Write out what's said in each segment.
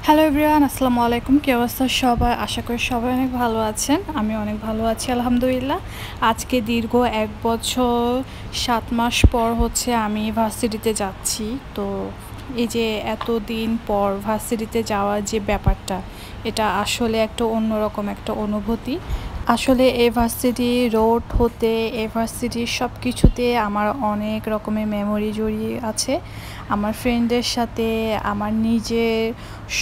Hello everyone, আসসালামু আলাইকুম। কি অবস্থা সবাই? আশা করি সবাই অনেক ভালো আছেন। আমি অনেক ভালো আছি আলহামদুলিল্লাহ। আজকে দীর্ঘ ১ বছর ৭ মাস পর আমি ভার্সিটিতে যাচ্ছি। তো এই যে এতদিন পর ভার্সিটিতে যাওয়ার যে ব্যাপারটা, এটা আসলে একটা অন্যরকম একটা অনুভূতি। আসলে এই ভার্সিটি রোড হতে এই ভার্সিটির সব কিছুতে আমার অনেক রকমের মেমোরি জড়িয়ে আছে। আমার ফ্রেন্ডদের সাথে আমার নিজের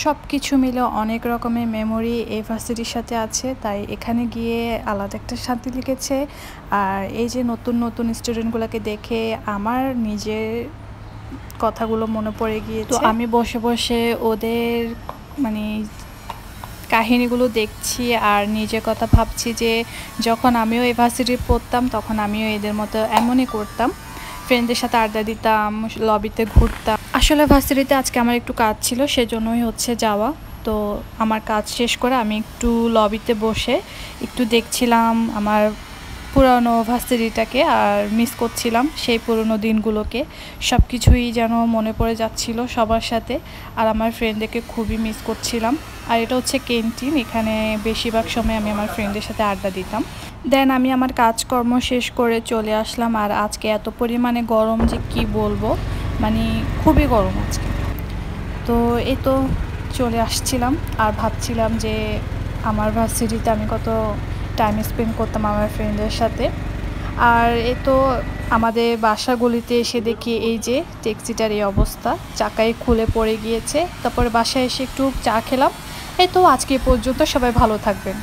সব কিছু মিলে অনেক রকমের মেমোরি এই ভার্সিটির সাথে আছে। তাই এখানে গিয়ে আলাদা একটা শান্তি লেগেছে। আর এই যে নতুন নতুন স্টুডেন্টগুলোকে দেখে আমার নিজের কথাগুলো মনে পড়ে গিয়েছে। তো আমি বসে বসে ওদের মানে কাহিনীগুলো দেখছি আর নিজের কথা ভাবছি যে যখন আমিও এই ভার্সিটি পড়তাম তখন আমিও এদের মতো এমনই করতাম, ফ্রেন্ডদের সাথে আড্ডা দিতাম, লবিতে ঘুরতাম। আসলে ভার্সিটিতে আজকে আমার একটু কাজ ছিল, সেজন্যই যাওয়া। তো আমার কাজ শেষ করে আমি একটু লবিতে বসে একটু দেখছিলাম আমার পুরানো ভার্সিটিটাকে, আর মিস করছিলাম সেই পুরনো দিনগুলোকে। সব কিছুই যেন মনে পড়ে যাচ্ছিল সবার সাথে, আর আমার ফ্রেন্ডদেরকে খুবই মিস করছিলাম। আর এটা হচ্ছে ক্যান্টিন, এখানে বেশিরভাগ সময় আমি আমার ফ্রেন্ডদের সাথে আড্ডা দিতাম। দেন আমি আমার কাজকর্ম শেষ করে চলে আসলাম। আর আজকে এত পরিমাণে গরম যে কি বলবো, মানে খুবই গরম আজকে। তো এই তো চলে আসছিলাম আর ভাবছিলাম যে আমার ভার্সিটিতে আমি কত টাইম স্পেন্ড করতাম আমার ফ্রেন্ডদের সাথে। আর এই তো আমাদের বাসাগুলিতে এসে দেখি এই যে ট্যাক্সিটার এই অবস্থা, চাকায় খুলে পড়ে গিয়েছে। তারপরে বাসায় এসে একটু চা খেলাম। এই তো আজকে পর্যন্ত, সবাই ভালো থাকবেন।